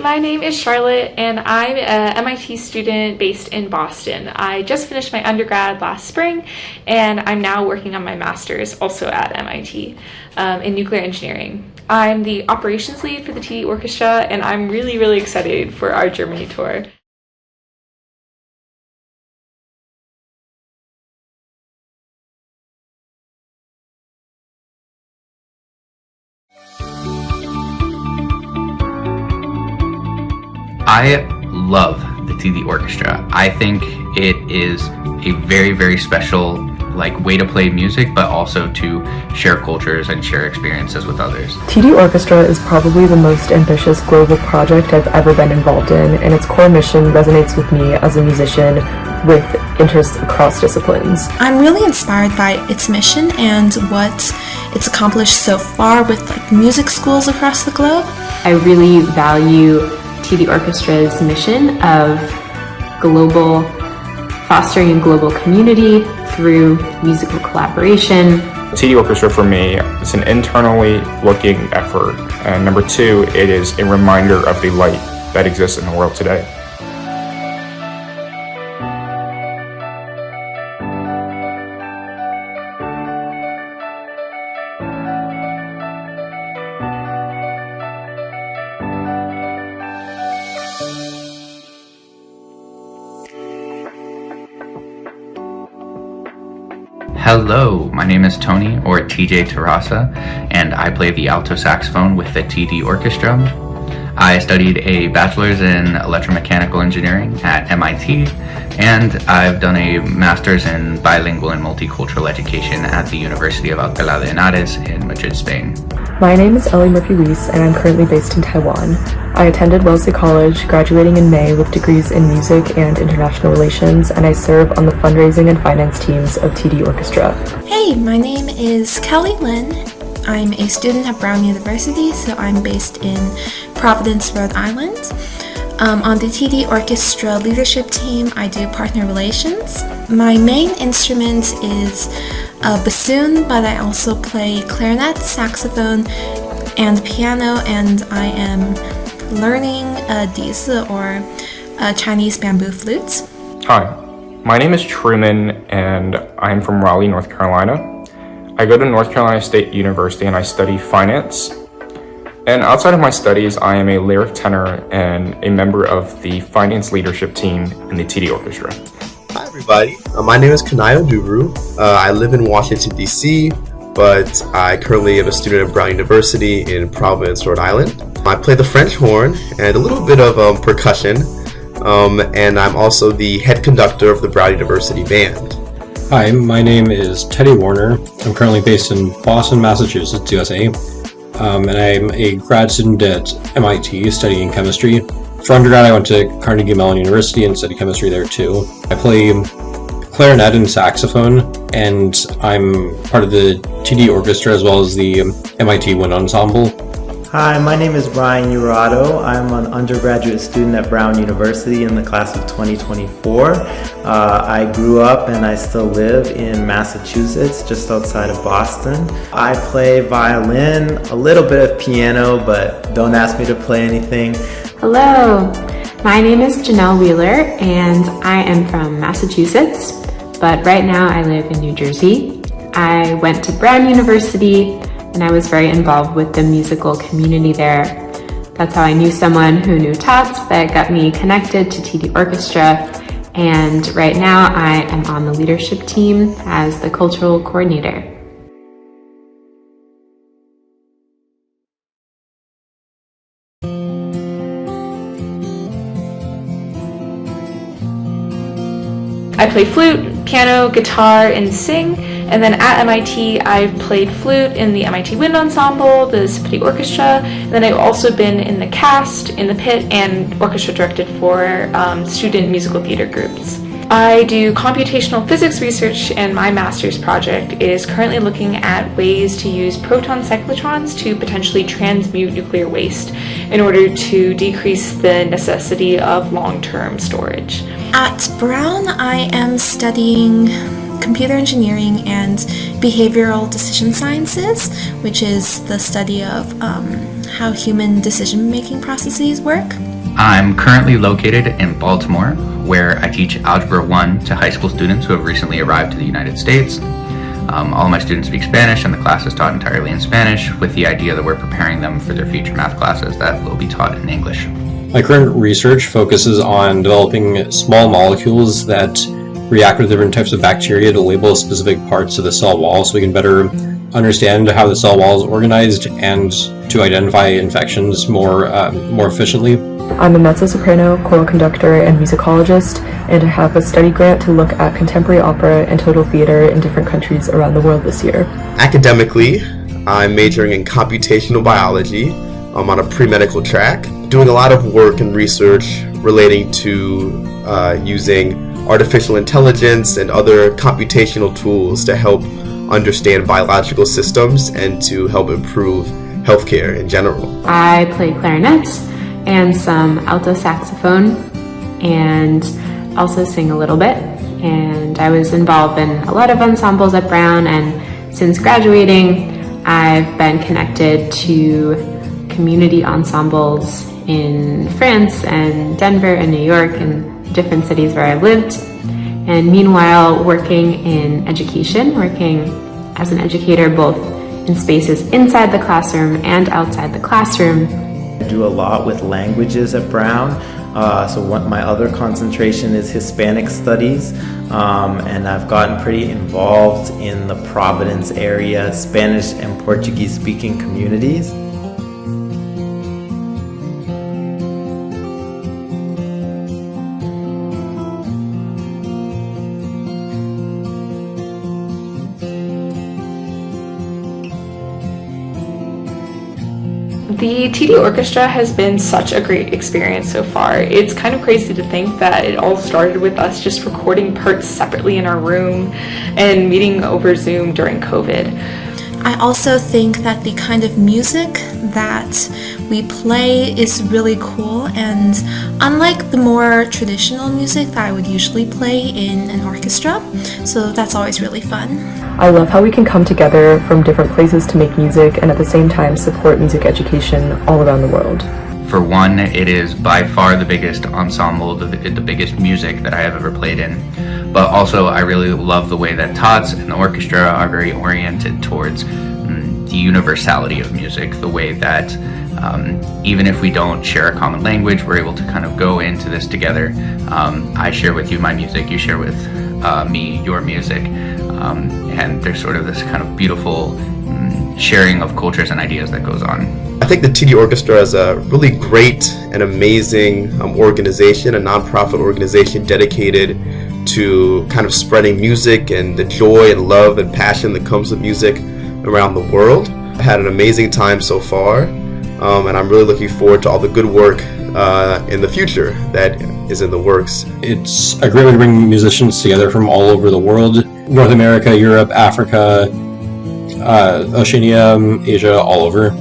my name is Charlotte, and I'm an MIT student based in Boston. I just finished my undergrad last spring, and I'm now working on my master's, also at MIT, in nuclear engineering. I'm the operations lead for the TD Orchestra, and I'm really excited for our Germany tour. I love the TD Orchestra. I think it is a very special way to play music, but also to share cultures and share experiences with others. TD Orchestra is probably the most ambitious global project I've ever been involved in, and its core mission resonates with me as a musician with interests across disciplines. I'm really inspired by its mission and what it's accomplished so far with music schools across the globe. I really value TD Orchestra's mission of fostering a global community through musical collaboration. TD Orchestra for me is an internally looking effort, and number two, it is a reminder of the light that exists in the world today. Hello, my name is Tony, or TJ Terrasa, and I play the alto saxophone with the TD Orchestra. I studied a bachelor's in electromechanical engineering at MIT, and I've done a master's in bilingual and multicultural education at the University of Alcalá de Henares in Madrid, Spain. My name is Ellie Murphy-Weiss, and I'm currently based in Taiwan. I attended Wellesley College, graduating in May with degrees in music and international relations, and I serve on the fundraising and finance teams of TD Orchestra. Hey, my name is Kelly Lynn. I'm a student at Brown University, so I'm based in Providence, Rhode Island. On the TD Orchestra leadership team, I do partner relations. My main instrument is a bassoon, but I also play clarinet, saxophone, and piano, and I am learning a dizi, or a Chinese bamboo flute. Hi, my name is Truman, and I'm from Raleigh, North Carolina. I go to North Carolina State University and I study finance. And outside of my studies, I am a lyric tenor and a member of the finance leadership team in the TD Orchestra. Hi everybody, my name is Kanayo Dubru. I live in Washington, D.C., but I currently am a student at Brown University in Providence, Rhode Island. I play the French horn and a little bit of percussion, and I'm also the head conductor of the Brown University Band. Hi, my name is Teddy Warner. I'm currently based in Boston, Massachusetts, USA, and I'm a grad student at MIT studying chemistry. For undergrad, I went to Carnegie Mellon University and studied chemistry there too. I play clarinet and saxophone, and I'm part of the TD Orchestra as well as the MIT Wind Ensemble. Hi, my name is Brian Urado. I'm an undergraduate student at Brown University in the class of 2024. I grew up and I still live in Massachusetts, just outside of Boston. I play violin, a little bit of piano, but don't ask me to play anything. Hello, my name is Janelle Wheeler, and I am from Massachusetts, but right now I live in New Jersey. I went to Brown University, and I was very involved with the musical community there. That's how I knew someone who knew Tots that got me connected to TD Orchestra, and right now I am on the leadership team as the cultural coordinator. I play flute, piano, guitar, and sing. And then at MIT, I've played flute in the MIT Wind Ensemble, the Symphony Orchestra, and then I've also been in the cast, in the pit, and orchestra directed for student musical theater groups. I do computational physics research, and my master's project is currently looking at ways to use proton cyclotrons to potentially transmute nuclear waste in order to decrease the necessity of long-term storage. At Brown, I am studying computer engineering and behavioral decision sciences, which is the study of how human decision-making processes work. I'm currently located in Baltimore, where I teach Algebra 1 to high school students who have recently arrived to the United States. All my students speak Spanish, and the class is taught entirely in Spanish, with the idea that we're preparing them for their future math classes that will be taught in English. My current research focuses on developing small molecules that react with different types of bacteria to label specific parts of the cell wall so we can better understand how the cell wall is organized and to identify infections more efficiently. I'm a mezzo-soprano, choral conductor, and musicologist, and I have a study grant to look at contemporary opera and total theater in different countries around the world this year. Academically, I'm majoring in computational biology. I'm on a pre-medical track, doing a lot of work and research relating to using artificial intelligence and other computational tools to help understand biological systems and to help improve healthcare in general. I play clarinet and some alto saxophone and also sing a little bit. And I was involved in a lot of ensembles at Brown, and since graduating, I've been connected to community ensembles in France and Denver and New York and different cities where I've lived. And meanwhile, working in education, working as an educator both in spaces inside the classroom and outside the classroom. I do a lot with languages at Brown. My other concentration is Hispanic studies, and I've gotten pretty involved in the Providence area, Spanish and Portuguese speaking communities. The TD Orchestra has been such a great experience so far. It's kind of crazy to think that it all started with us just recording parts separately in our room and meeting over Zoom during COVID. I also think that the kind of music that we play is really cool, and unlike the more traditional music that I would usually play in an orchestra, so that's always really fun. I love how we can come together from different places to make music and at the same time support music education all around the world. For one, it is by far the biggest ensemble, the biggest music that I have ever played in. But also, I really love the way that TOTS and the orchestra are very oriented towards the universality of music, the way that even if we don't share a common language, we're able to kind of go into this together. I share with you my music, you share with me your music, and there's sort of this kind of beautiful sharing of cultures and ideas that goes on. I think the TD Orchestra is a really great and amazing organization, a nonprofit organization dedicated to kind of spreading music and the joy and love and passion that comes with music around the world. I've had an amazing time so far, and I'm really looking forward to all the good work in the future that is in the works. It's a great way to bring musicians together from all over the world. North America, Europe, Africa, Oceania, Asia, all over.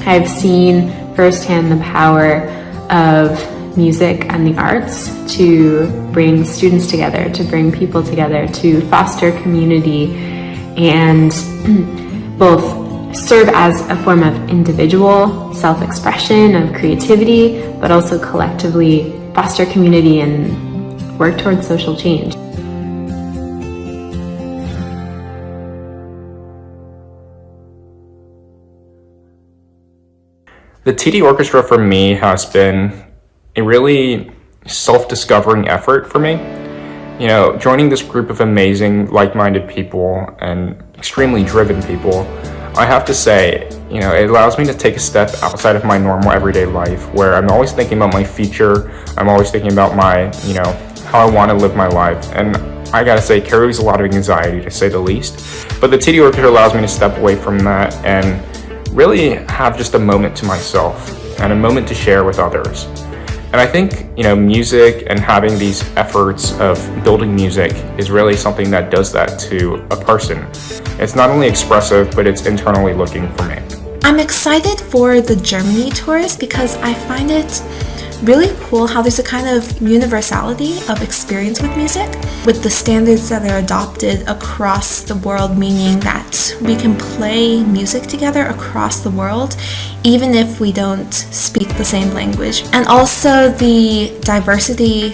I've seen firsthand the power of music and the arts to bring students together, to bring people together, to foster community, and both serve as a form of individual self-expression, of creativity, but also collectively foster community and work towards social change. The TD Orchestra for me has been a really self-discovering effort for me. You know, joining this group of amazing, like-minded people and extremely driven people, I have to say, you know, it allows me to take a step outside of my normal everyday life where I'm always thinking about my future, I'm always thinking about my, you know, how I want to live my life. And I gotta say, it carries a lot of anxiety to say the least. But the TD Orchestra allows me to step away from that and really have just a moment to myself and a moment to share with others. And I think, you know, music and having these efforts of building music is really something that does that to a person. It's not only expressive, but it's internally looking for me. I'm excited for the Germany tours because I find it really cool how there's a kind of universality of experience with music, with the standards that are adopted across the world, meaning that we can play music together across the world even if we don't speak the same language. And also the diversity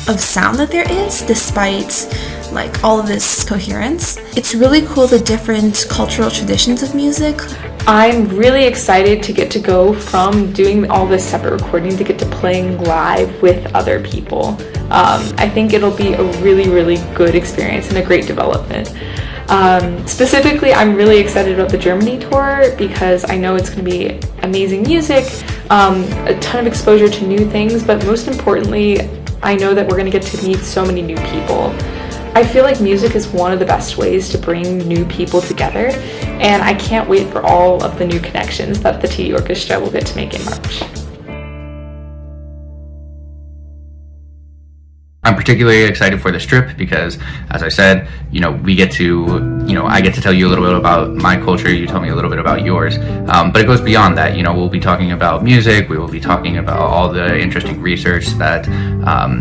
of sound that there is despite like all of this coherence. It's really cool, the different cultural traditions of music. I'm really excited to get to go from doing all this separate recording to get to playing live with other people. I think it'll be a really, really good experience and a great development. Specifically, I'm really excited about the Germany tour because I know it's going to be amazing music, a ton of exposure to new things, but most importantly, I know that we're going to get to meet so many new people. I feel like music is one of the best ways to bring new people together, and I can't wait for all of the new connections that the TD Orchestra will get to make in March. I'm particularly excited for this trip because, as I said, we get to, I get to tell you a little bit about my culture, you tell me a little bit about yours, but it goes beyond that. We'll be talking about music, we will be talking about all the interesting research that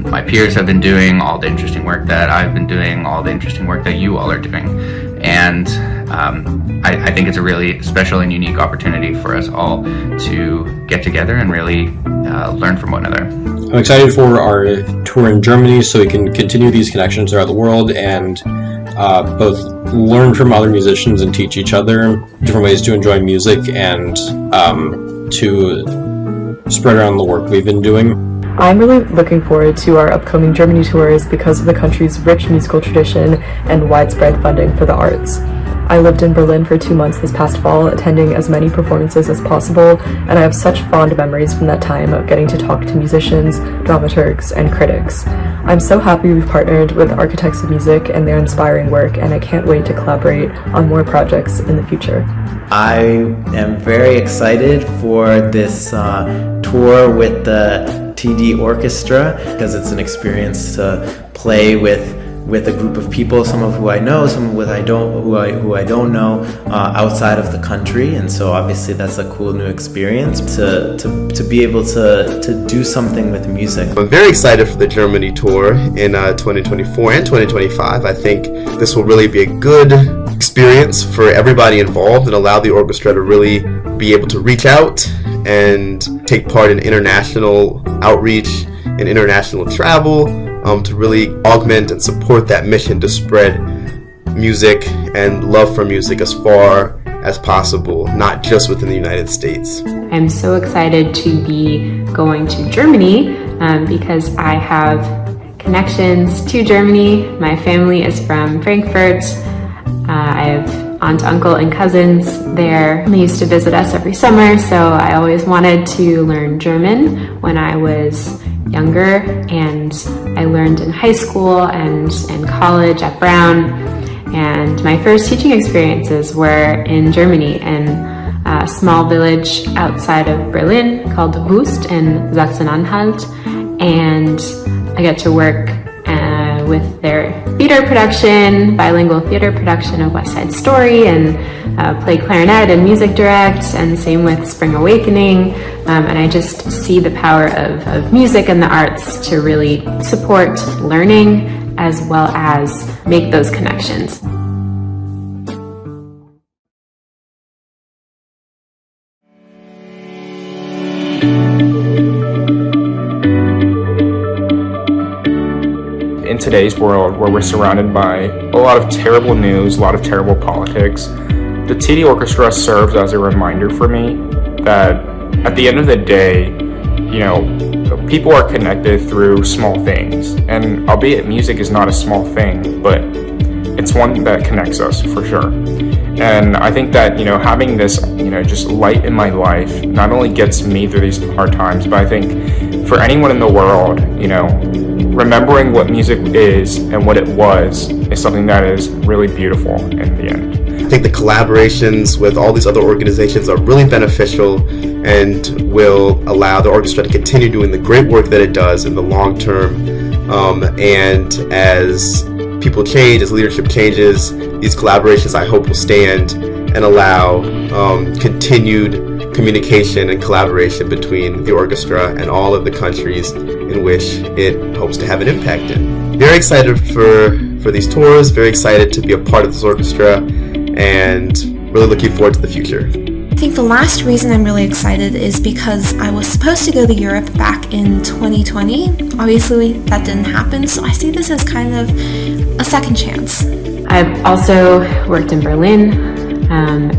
my peers have been doing, all the interesting work that I've been doing, all the interesting work that you all are doing, and I think it's a really special and unique opportunity for us all to get together and really learn from one another. I'm excited for our tour in Germany so we can continue these connections throughout the world and both learn from other musicians and teach each other different ways to enjoy music and to spread around the work we've been doing. I'm really looking forward to our upcoming Germany tours because of the country's rich musical tradition and widespread funding for the arts. I lived in Berlin for 2 months this past fall, attending as many performances as possible, and I have such fond memories from that time of getting to talk to musicians, dramaturgs, and critics. I'm so happy we've partnered with Architects of Music and their inspiring work, and I can't wait to collaborate on more projects in the future. I am very excited for this tour with the TD Orchestra because it's an experience to play with a group of people, some of who I know, some who I don't know, outside of the country, and so obviously that's a cool new experience to be able to do something with music. I'm very excited for the Germany tour in 2024 and 2025. I think this will really be a good experience for everybody involved and allow the orchestra to really be able to reach out and take part in international outreach and international travel. To really augment and support that mission to spread music and love for music as far as possible, not just within the United States. I'm so excited to be going to Germany because I have connections to Germany. My family is from Frankfurt. I have aunt, uncle, and cousins there. They used to visit us every summer, so I always wanted to learn German when I was younger, and I learned in high school and in college at Brown, and my first teaching experiences were in Germany in a small village outside of Berlin called Wust in Saxony-Anhalt, and I got to work with their theater production, bilingual theater production of West Side Story, and play clarinet and music direct, and same with Spring Awakening. And I just see the power of music and the arts to really support learning as well as make those connections. In today's world, where we're surrounded by a lot of terrible news, a lot of terrible politics, the TD Orchestra serves as a reminder for me that at the end of the day, people are connected through small things. And albeit music is not a small thing, but it's one that connects us for sure. And I think that, having this, just light in my life not only gets me through these hard times, but I think for anyone in the world, remembering what music is and what it was is something that is really beautiful in the end. I think the collaborations with all these other organizations are really beneficial and will allow the orchestra to continue doing the great work that it does in the long term. And as people change, as leadership changes, these collaborations I hope will stand and allow continued communication and collaboration between the orchestra and all of the countries in which it hopes to have an impact in. Very excited for these tours, very excited to be a part of this orchestra, and really looking forward to the future. I think the last reason I'm really excited is because I was supposed to go to Europe back in 2020. Obviously, that didn't happen, so I see this as kind of a second chance. I've also worked in Berlin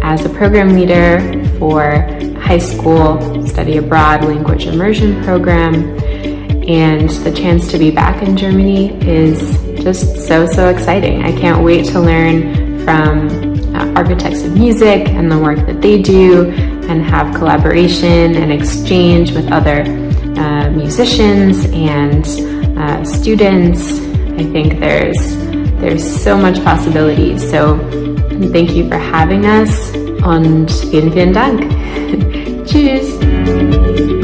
as a program leader for high school study abroad language immersion program, and the chance to be back in Germany is just so exciting. I can't wait to learn from architects of music and the work that they do, and have collaboration and exchange with other musicians and students. I think there's so much possibility. So thank you for having us und vielen Dank. Tschüss.